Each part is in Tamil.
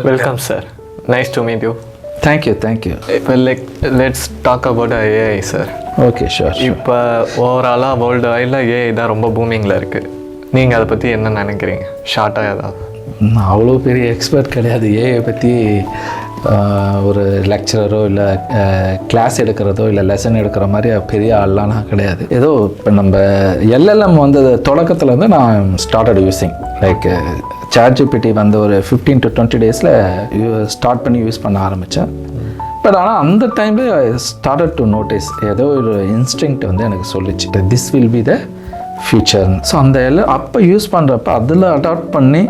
Welcome, sir. Nice to meet you. Thank you. Well, let's talk about AI, sir. Okay, sure. இப்போ ஓவராலாக வேர்ல்டு வைடில் ஏஐ தான் ரொம்ப பூமிங்கில் இருக்குது. நீங்கள் அதை பற்றி என்ன நினைக்கிறீங்க? ஷார்ட்டாக ஏதாவது? நான் அவ்வளோ பெரிய எக்ஸ்பர்ட் கிடையாது. ஏஐ பற்றி ஒரு லெக்சரரோ இல்லை கிளாஸ் எடுக்கிறதோ இல்லை லெசன் எடுக்கிற மாதிரி பெரிய ஆள்லாம் நான் கிடையாது. ஏதோ இப்போ நம்ம எல்எல்எம் வந்தது தொடக்கத்துலேருந்து நான் ஸ்டார்டட் யூஸிங் லைக் ChatGPT வந்து ஒரு 15 to 20 டேஸில் ஸ்டார்ட் பண்ணி யூஸ் பண்ண ஆரம்பித்தேன். பட் ஆனால் அந்த டைமில் ஐ ஸ்டார்டட் டு நோட்டீஸ் ஏதோ ஒரு இன்ஸ்டிங்க்ட் வந்து எனக்கு சொல்லிச்சு this will be the future. So அந்த எல்லாம் அப்போ யூஸ் பண்ணுறப்ப அதில் அடாப்ட் பண்ணி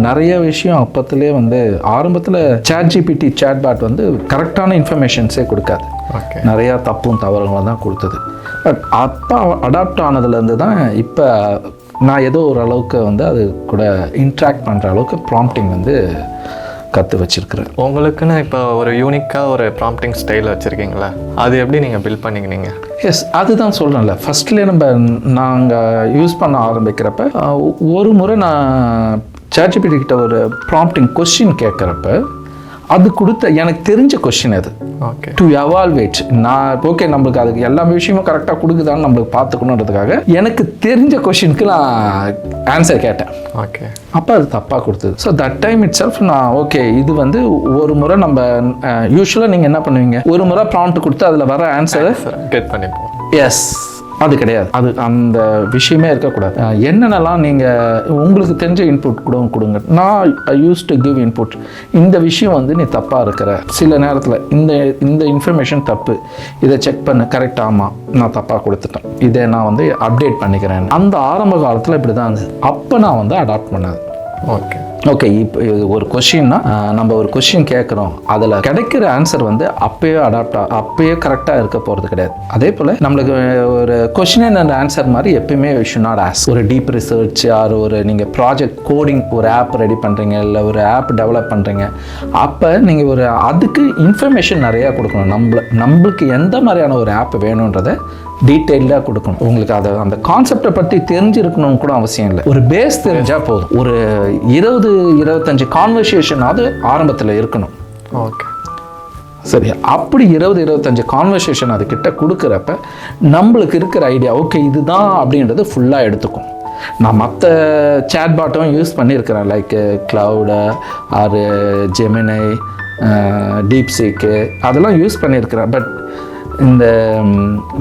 நிறைய விஷயம் அப்போத்துலேயே வந்து ஆரம்பத்தில் ChatGPT சேட்பாட் வந்து கரெக்டான இன்ஃபர்மேஷன்ஸே கொடுக்காது, நிறையா தப்பும் தவறுகளும் தான் கொடுத்தது. பட் அப்போ அடாப்ட் ஆனதுலேருந்து தான் இப்போ நான் ஏதோ ஒரு அளவுக்கு வந்து அது கூட இன்ட்ராக்ட் பண்ணுற அளவுக்கு ப்ராம்ப்டிங் வந்து கற்று வச்சுருக்கிறேன். உங்களுக்குன்னு இப்போ ஒரு யூனிக்காக ஒரு ப்ராம்ப்டிங் ஸ்டைல் வச்சுருக்கீங்களா? அது எப்படி நீங்கள் பில்ட் பண்ணிக்கினீங்க? எஸ், அதுதான் சொல்கிறேன்ல. ஃபஸ்ட்லேயே நாங்கள் யூஸ் பண்ண ஆரம்பிக்கிறப்ப ஒரு முறை நான் ChatGPT கிட்ட ஒரு ப்ராம்ப்டிங் கொஸ்டின் கேட்குறப்ப அது கொடுத்த எனக்கு தெரிஞ்ச கொஸ்டின் அது டு எவால்வேட். நான் ஓகே நம்மளுக்கு அதுக்கு எல்லா விஷயமும் கரெக்டாக கொடுக்குதான்னு நம்மளுக்கு பார்த்துக்கணுன்றதுக்காக எனக்கு தெரிஞ்ச கொஸ்டினுக்கு நான் ஆன்சர் கேட்டேன். அப்போ அது தப்பாக கொடுத்தது. So that time it self நான் ஓகே இது வந்து ஒரு முறை நம்ம யூஸ்வலாக நீங்கள் என்ன பண்ணுவீங்க, ஒரு முறை ப்ராம்ப்ட் கொடுத்து அதில் வர ஆன்சரை கெட் பண்ணிப்போம். எஸ், அது கிடையாது. அது அந்த விஷயமே இருக்கக்கூடாது. என்னென்னலாம் நீங்கள் உங்களுக்கு தெரிஞ்ச இன்புட் கொடுங்க. நான் ஐ யூஸ் டு கிவ் இன்புட். இந்த விஷயம் வந்து நீ தப்பாக இருக்கிற, சில நேரத்தில் இந்த இன்ஃபர்மேஷன் தப்பு, இதை செக் பண்ணு, கரெக்ட், ஆமாம் நான் தப்பாக கொடுத்துட்டேன், இதை நான் வந்து அப்டேட் பண்ணிக்கிறேன். அந்த ஆரம்ப காலத்தில் இப்படி தான் இருந்தது. அப்போ நான் வந்து அடாப்ட் பண்ணது. ஓகே இப்போ ஒரு கொஷின்னா நம்ம ஒரு கொஷின் கேட்குறோம், அதில் கிடைக்கிற ஆன்சர் வந்து அப்பயே கரெக்டாக இருக்க போகிறது கிடையாது. அதே போல் நம்மளுக்கு ஒரு கொஷின் அண்ட் ஆன்சர் மாதிரி எப்பயுமே வி ஷுட் நாட் ஆஸ்க். ஒரு டீப் ரிசர்ச் ஆர் ஒரு நீங்கள் ப்ராஜெக்ட் கோடிங் ஒரு ஆப் ரெடி பண்ணுறீங்க இல்லை ஒரு ஆப் டெவலப் பண்ணுறீங்க, அப்போ நீங்கள் ஒரு அதுக்கு இன்ஃபர்மேஷன் நிறையா கொடுக்கணும். நம்மளுக்கு எந்த மாதிரியான ஒரு ஆப் வேணுன்றதை டீட்டெயில்டாக கொடுக்கணும். உங்களுக்கு அதை அந்த கான்செப்டை பற்றி தெரிஞ்சிருக்கணும்னு கூட அவசியம் இல்லை, ஒரு பேஸ் தெரிஞ்சால் போதும். ஒரு 20-25 கான்வர்சேஷனாவது ஆரம்பத்தில் இருக்கணும். ஓகே சரி, அப்படி 20-25 கான்வர்சேஷன் அதுக்கிட்ட கொடுக்குறப்ப நம்மளுக்கு இருக்கிற ஐடியா ஓகே இதுதான் அப்படின்றது ஃபுல்லாக எடுத்துக்கும். நான் மற்ற சேட்பாட்டும் யூஸ் பண்ணியிருக்கிறேன் லைக் க்ளவுடு ஆர் ஜெமினை, டீப்சீக்கு அதெல்லாம் யூஸ் பண்ணியிருக்கிறேன். பட் இந்த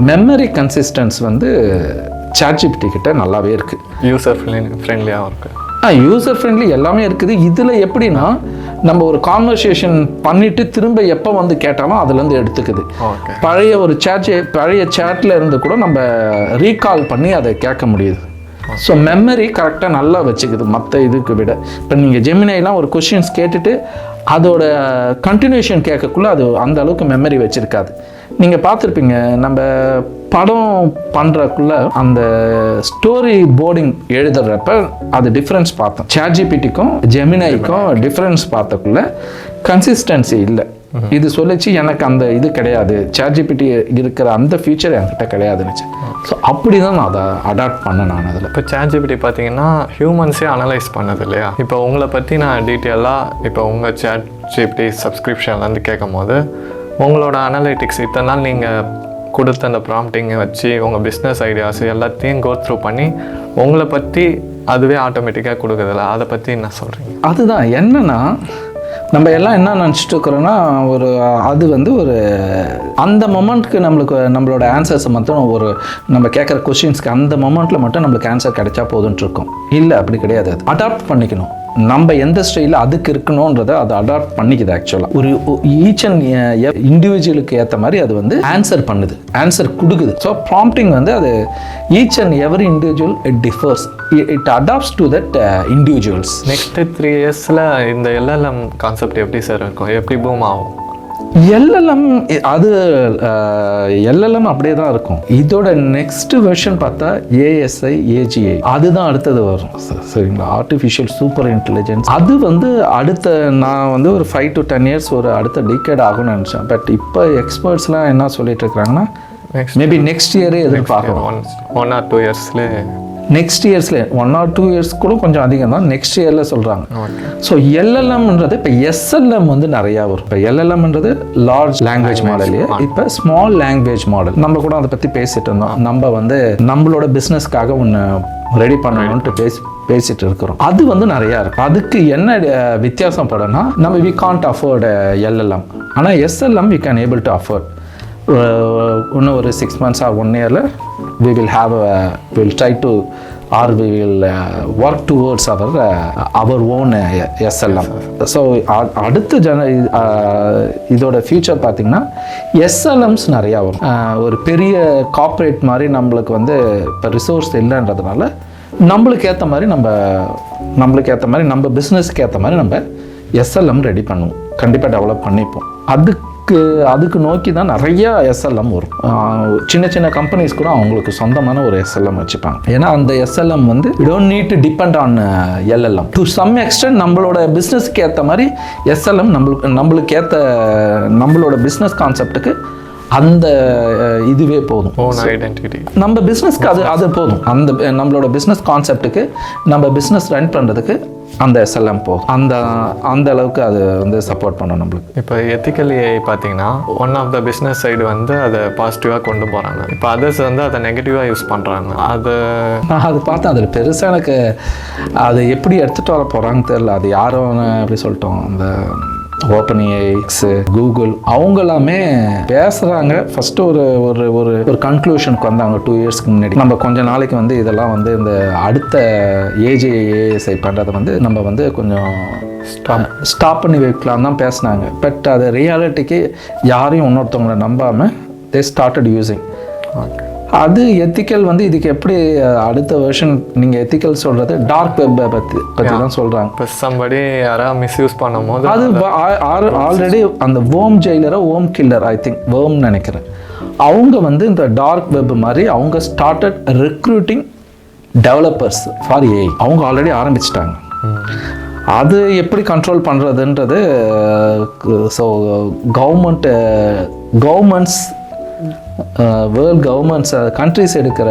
மெமரி கன்சிஸ்டன்ஸ் வந்து ChatGPT கிட்ட நல்லாவே இருக்குது. யூசர் ஃப்ரெண்ட்லியாக இருக்குது. யூசர் ஃப்ரெண்ட்லி எல்லாமே இருக்குது. இதில் எப்படின்னா நம்ம ஒரு கான்வர்சேஷன் பண்ணிவிட்டு திரும்ப எப்போ வந்து கேட்டாலும் அதுலேருந்து எடுத்துக்குது. பழைய சேட்டில் இருந்து கூட நம்ம ரீகால் பண்ணி அதை கேட்க முடியுது. ஸோ மெமரி கரெக்டாக நல்லா வச்சுக்குது மற்ற இதுக்கு விட. இப்போ நீங்கள் ஜெமினைலாம் ஒரு கொஷின்ஸ் கேட்டுட்டு அதோட கண்டினியூஷன் கேட்கக்குள்ளே அது அந்த அளவுக்கு மெமரி வச்சுருக்காது. நீங்கள் பார்த்துருப்பீங்க நம்ம படம் பண்ணுறக்குள்ள அந்த ஸ்டோரி போர்டிங் எழுதுறப்ப அது டிஃப்ரென்ஸ் பார்த்தோம். ChatGPTக்கும் ஜெமினைக்கும் டிஃப்ரென்ஸ் பார்த்தக்குள்ள கன்சிஸ்டன்சி இல்லை. இது சொல்லிச்சு எனக்கு அந்த இது கிடையாது, ChatGPT இருக்கிற அந்த ஃபியூச்சர் என்கிட்ட கிடையாதுன்னு. ஸோ அப்படி தான் நான் அதை அடாப்ட் பண்ணேன் நான் அதில். இப்போ ChatGPT பார்த்தீங்கன்னா ஹியூமன்ஸே அனலைஸ் பண்ணது இல்லையா? இப்போ உங்களை பற்றி நான் டீட்டெயிலாக இப்போ உங்கள் ChatGPT சப்ஸ்கிரிப்ஷன்லேருந்து கேட்கும் போது உங்களோட அனலைட்டிக்ஸ் இத்தனை நாள் நீங்கள் கொடுத்த அந்த ப்ராம்ப்டிங்கை வச்சு உங்கள் பிஸ்னஸ் ஐடியாஸ் எல்லாத்தையும் கோ த்ரூ பண்ணி உங்களை பற்றி அதுவே ஆட்டோமேட்டிக்காக கொடுக்குறதில்ல, அதை பற்றி என்ன சொல்கிறீங்க? அதுதான் என்னென்னா நம்ம எல்லாம் என்ன நினச்சிட்டு இருக்கிறோன்னா அது வந்து ஒரு அந்த மொமெண்ட்க்கு நம்மளோட ஆன்சர்ஸை மட்டும் ஒரு நம்ம கேட்குற கொஸ்டின்ஸ்க்கு அந்த மொமெண்ட்டில் மட்டும் நம்மளுக்கு ஆன்சர் கிடைச்சா போதுன்ட்டு இருக்கோம். இல்லை, அப்படி கிடையாது. அது அடாப்ட் பண்ணிக்கணும். நம்ம எந்த ஸ்டைலில் அதுக்கு இருக்கணுன்றதை அதை அடாப்ட் பண்ணிக்குது. ஆக்சுவலாக ஒரு ஈச் அண்ட் இண்டிவிஜுவலுக்கு ஏற்ற மாதிரி அது வந்து ஆன்சர் கொடுக்குது. ஸோ ப்ராம்ப்டிங் வந்து அது each and every individual it differs, it adapts to that individuals. Next 3 இயர்ஸில் இந்த எல்எல்எம் கான்செப்ட் எப்படி சார் இருக்கும், எப்படி பூம் ஆகும்? எல்எல்எம் அப்படியே தான் இருக்கும். இதோட நெக்ஸ்ட் வெர்ஷன் பார்த்தா ASI AGI அதுதான் அடுத்தது வரும். சரிங்களா, ஆர்டிஃபிஷியல் சூப்பர் இன்டெலிஜென்ஸ். அது வந்து அடுத்த நான் வந்து ஒரு 5 to 10 இயர்ஸ் ஒரு அடுத்த டிகேட் ஆகும்னு நினச்சேன். பட் இப்போ எக்ஸ்பர்ட்ஸ்லாம் என்ன சொல்லிட்டு இருக்கிறாங்கன்னா மேபி நெக்ஸ்ட் இயரே எதிர்பார்க்கலாம். 1 or 2 இயர்ஸ்லேயே நெக்ஸ்ட் இயர்ஸில் 1 or 2 இயர்ஸ் கூட கொஞ்சம் அதிகம் தான், நெக்ஸ்ட் இயரில் சொல்கிறாங்க. ஸோ எல்எல்எம்ன்றது இப்போ எஸ்எல்எம் வந்து நிறையா வரும். இப்போ எல்எல்எம்ன்றது லார்ஜ் லாங்குவேஜ் மாடல்லையே இப்போ ஸ்மால் லாங்குவேஜ் மாடல். நம்ம கூட அதை பற்றி பேசிட்டு இருந்தோம். நம்ம வந்து நம்மளோட பிஸ்னஸ்க்காக ஒன்று ரெடி பண்ணணும்ட்டு பேசிட்டு இருக்கிறோம். அது வந்து நிறையா இருக்கும். அதுக்கு என்ன வித்தியாசம் படும்னா, நம்ம வி கான்ட் அஃபோர்ட் எல்எல்எம், ஆனால் SLM we can able to afford. இன்னும் ஒரு 6 months or 1 year we will try to or we will work towards our own SLM. So அடுத்த இதோட ஃபியூச்சர் பார்த்திங்கன்னா எஸ்எல்எம்ஸ் நிறையா வரும். ஒரு பெரிய கார்ப்பரேட் மாதிரி நம்மளுக்கு வந்து இப்போ ரிசோர்ஸ் இல்லைன்றதுனால நம்மளுக்கு ஏற்ற மாதிரி நம்ம பிஸ்னஸ்க்கு ஏற்ற மாதிரி நம்ம எஸ்எல்எம் ரெடி பண்ணுவோம், கண்டிப்பாக டெவலப் பண்ணிப்போம். அதுக்கு நோக்கி தான் நிறையா எஸ்எல்எம் வரும். சின்ன சின்ன கம்பெனிஸ் கூட அவங்களுக்கு சொந்தமான ஒரு எஸ்எல்எம் வச்சுப்பாங்க. ஏன்னா அந்த எஸ்எல்எம் வந்து you don't need to depend on LLM. To some extent நம்மளோட பிஸ்னஸ்க்கு ஏற்ற மாதிரி எஸ்எல்எம் நம்மளுக்கு ஏற்ற நம்மளோட பிஸ்னஸ் கான்செப்டுக்கு அந்த இதுவே போதும். நம்ம பிஸ்னஸ்க்கு அது போதும். நம்மளோட பிஸ்னஸ் கான்செப்டுக்கு நம்ம பிஸ்னஸ் ரன் பண்ணுறதுக்கு அந்த எஸ்எல்எம் போதும். அந்த அளவுக்கு அது வந்து சப்போர்ட் பண்ணணும் நம்மளுக்கு. இப்போ எத்திக்கல் ஏஐ பார்த்தீங்கன்னா one of the business side வந்து அதை பாசிட்டிவாக கொண்டு போகிறாங்க. இப்போ அதர்ஸ் வந்து அதை நெகட்டிவாக யூஸ் பண்ணுறாங்க. அது பார்த்தா அதில் பெருசாக எனக்கு அதை எப்படி எடுத்துகிட்டு வர போகிறாங்கன்னு தெரியல. அது யாரும் அப்படி சொல்லிட்டோம், அந்த ஓப்பன் ஏஐக்ஸ், கூகுள் அவங்க எல்லாமே பேசுகிறாங்க. ஃபஸ்ட்டு ஒரு கன்க்ளூஷனுக்கு வந்தாங்க 2 yearsக்கு முன்னாடி. நம்ம கொஞ்ச நாளைக்கு வந்து இதெல்லாம் வந்து இந்த அடுத்த ஏஜிஏஎஸ்ஐ பண்ணுறதை வந்து நம்ம வந்து கொஞ்சம் ஸ்டாப் பண்ணி வைக்கலாம் தான் பேசினாங்க. பட் அது ரியாலிட்டிக்கு யாரையும் இன்னொருத்தவங்களை நம்பாமல் தே ஸ்டார்டட் யூஸிங். அது எத்திக்கல் வந்து இதுக்கு எப்படி அடுத்த வெர்ஷன் நீங்கள் எத்திக்கல் சொல்கிறது டார்க் வெப்பை பற்றி தான் சொல்கிறாங்க. இப்போ சம்படி யாராவது மிஸ்யூஸ் பண்ணும்போது அது ஆல்ரெடி அந்த வோம் ஜெயிலரை ஓம் கில்லர் ஐ திங்க் வோம்னு நினைக்கிறேன், அவங்க வந்து இந்த டார்க் வெப் மாதிரி அவங்க started recruiting developers for AI. அவங்க ஆல்ரெடி ஆரம்பிச்சிட்டாங்க. அது எப்படி கண்ட்ரோல் பண்ணுறதுன்றது so governments world governments countries எடுக்கிற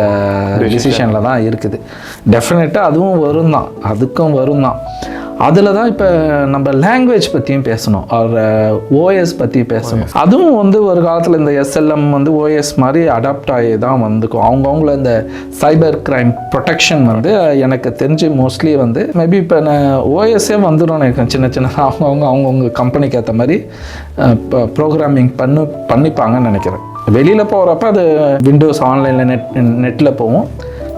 டிசிஷனில் தான் இருக்குது. டெஃபினட்டாக அதுக்கும் வரும் தான். அதில் தான் இப்போ நம்ம லாங்குவேஜ் பற்றியும் பேசணும், ஓஎஸ் பற்றி பேசணும். அதுவும் வந்து ஒரு காலத்தில் இந்த எஸ்எல்எம் வந்து ஓஎஸ் மாதிரி அடாப்ட் ஆகி தான் வந்துக்கும். அவங்கவுங்கள இந்த சைபர் கிரைம் ப்ரொடெக்ஷன் வந்து எனக்கு தெரிஞ்சு மோஸ்ட்லி வந்து மேபி இப்போ நான் ஓஎஸ்ஸே வந்துடும் நினைக்கிறேன். சின்ன அவங்கவுங்க கம்பெனிக்கு ஏற்ற மாதிரி ப்ரோக்ராமிங் பண்ணிப்பாங்கன்னு நினைக்கிறேன். வெளியில் போகிறப்ப அது விண்டோஸ் ஆன்லைனில் நெட்டில் போகும்.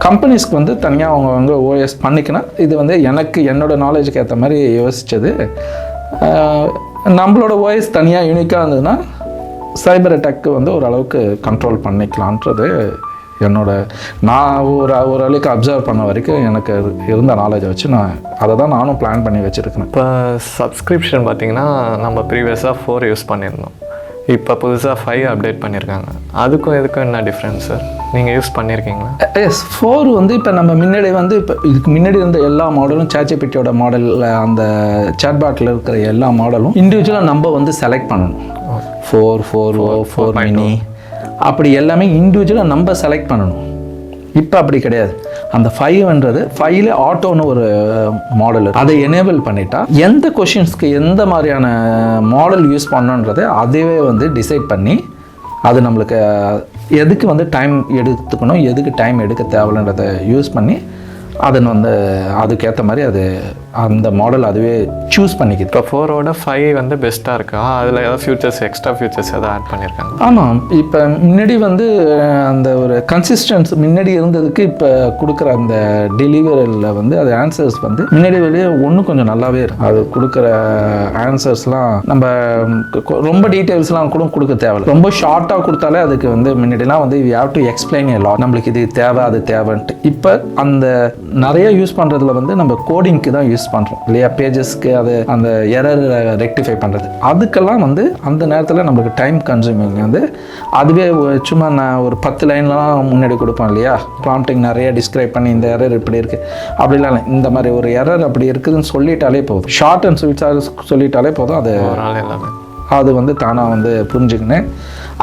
கம்பெனிஸ்க்கு வந்து தனியாக அவங்க ஓஎஸ் பண்ணிக்கினா இது வந்து என்னோட நாலேஜுக்கு ஏற்ற மாதிரி யோசித்தது. நம்மளோட ஓஎஸ் தனியாக யூனிக்காக இருந்ததுன்னா சைபர் அட்டாக்கு வந்து ஓரளவுக்கு கண்ட்ரோல் பண்ணிக்கலான்றது நான் ஓரளவுக்கு அப்சர்வ் பண்ண வரைக்கும் எனக்கு இருந்த நாலேஜை வச்சு அதை தான் நானும் பிளான் பண்ணி வச்சுருக்கேன். இப்போ சப்ஸ்கிரிப்ஷன் பார்த்திங்கன்னா நம்ம ப்ரீவியஸாக 4 யூஸ் பண்ணியிருந்தோம். இப்போ புதுசாக 5 அப்டேட் பண்ணியிருக்காங்க. அதுக்கும் எதுக்கும் என்ன டிஃப்ரென்ஸ் சார்? நீங்கள் யூஸ் பண்ணியிருக்கீங்களா? எஸ், 4 வந்து இப்போ நம்ம முன்னாடி வந்து இப்போ இதுக்கு முன்னாடி இருந்த எல்லா மாடலும் சாட்ஜிபிட்டியோட மாடலில் அந்த சாட்பாட்டில் இருக்கிற எல்லா மாடலும் இண்டிவிஜுவலாக நம்ம வந்து செலக்ட் பண்ணணும். 4 மினி அப்படி எல்லாமே இண்டிவிஜுவலாக நம்ம செலக்ட் பண்ணணும். இப்போ அப்படி கிடையாது. அந்த 5ன்றது 5ல ஆட்டோன்னு ஒரு மாடல், அதை எனேபிள் பண்ணிட்டா எந்த கொஷின்ஸ்க்கு எந்த மாதிரியான மாடல் யூஸ் பண்ணணுன்றதை அதுவே வந்து டிசைட் பண்ணி அது நம்மளுக்கு எதுக்கு வந்து டைம் எடுத்துக்கணும், எதுக்கு டைம் எடுக்க தேவைன்றதை யூஸ் பண்ணி அதை வந்து அதுக்கேற்ற மாதிரி அந்த மாடல் அதுவே சூஸ் பண்ணிக்கிது. இப்போ 4ஓட 5 வந்து பெஸ்ட்டாக இருக்கா? அதில் ஏதாவது எக்ஸ்ட்ரா ஃபியூச்சர்ஸ் எதாவது ஆட் பண்ணியிருக்காங்க? ஆமாம், இப்போ முன்னாடி வந்து அந்த ஒரு கன்சிஸ்டன்ஸ் முன்னாடி இருந்ததுக்கு இப்போ கொடுக்குற அந்த டெலிவரியில் வந்து அது ஆன்சர்ஸ் வந்து முன்னாடி வெளியே கொஞ்சம் நல்லாவே இருக்கும். அது கொடுக்குற ஆன்சர்ஸ்லாம் நம்ம ரொம்ப டீட்டெயில்ஸ்லாம் கூட கொடுக்க தேவையில்லை. ரொம்ப ஷார்ட்டாக கொடுத்தாலே அதுக்கு வந்து முன்னாடிலாம் வந்து we have to explain a lot, நம்மளுக்கு இது தேவை அது தேவைன்ட்டு. இப்போ அந்த நிறைய யூஸ் பண்ணுறதுல வந்து நம்ம கோடிங்க்கு தான் யூஸ் பண்ணுறோம் இல்லையா, பேஜஸ்க்கு அது அந்த எரர் ரெக்டிஃபை பண்ணுறது. அதுக்கெல்லாம் வந்து அந்த நேரத்தில் நம்மளுக்கு டைம் கன்சூமிங் வந்து அதுவே சும்மா நான் ஒரு 10 லைன்லாம் முன்னாடி கொடுப்போம் இல்லையா, ப்ராம்ப்டிங் நிறைய டிஸ்கிரைப் பண்ணி இந்த எரர் இப்படி இருக்குது அப்படிலாம் இந்த மாதிரி ஒரு எரர் அப்படி இருக்குதுன்னு சொல்லிட்டாலே போதும், ஷார்ட் அண்ட் ஸ்வீட்ஸாக சொல்லிட்டாலே போதும். அது வந்து தானாக வந்து புரிஞ்சுக்கின்னு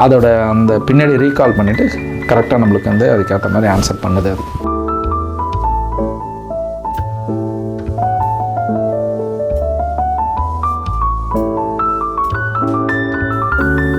அதோட அந்த பின்னாடி ரீகால் பண்ணிவிட்டு கரெக்டாக நம்மளுக்கு வந்து அதுக்கேற்ற மாதிரி ஆன்சர் பண்ணுது அது.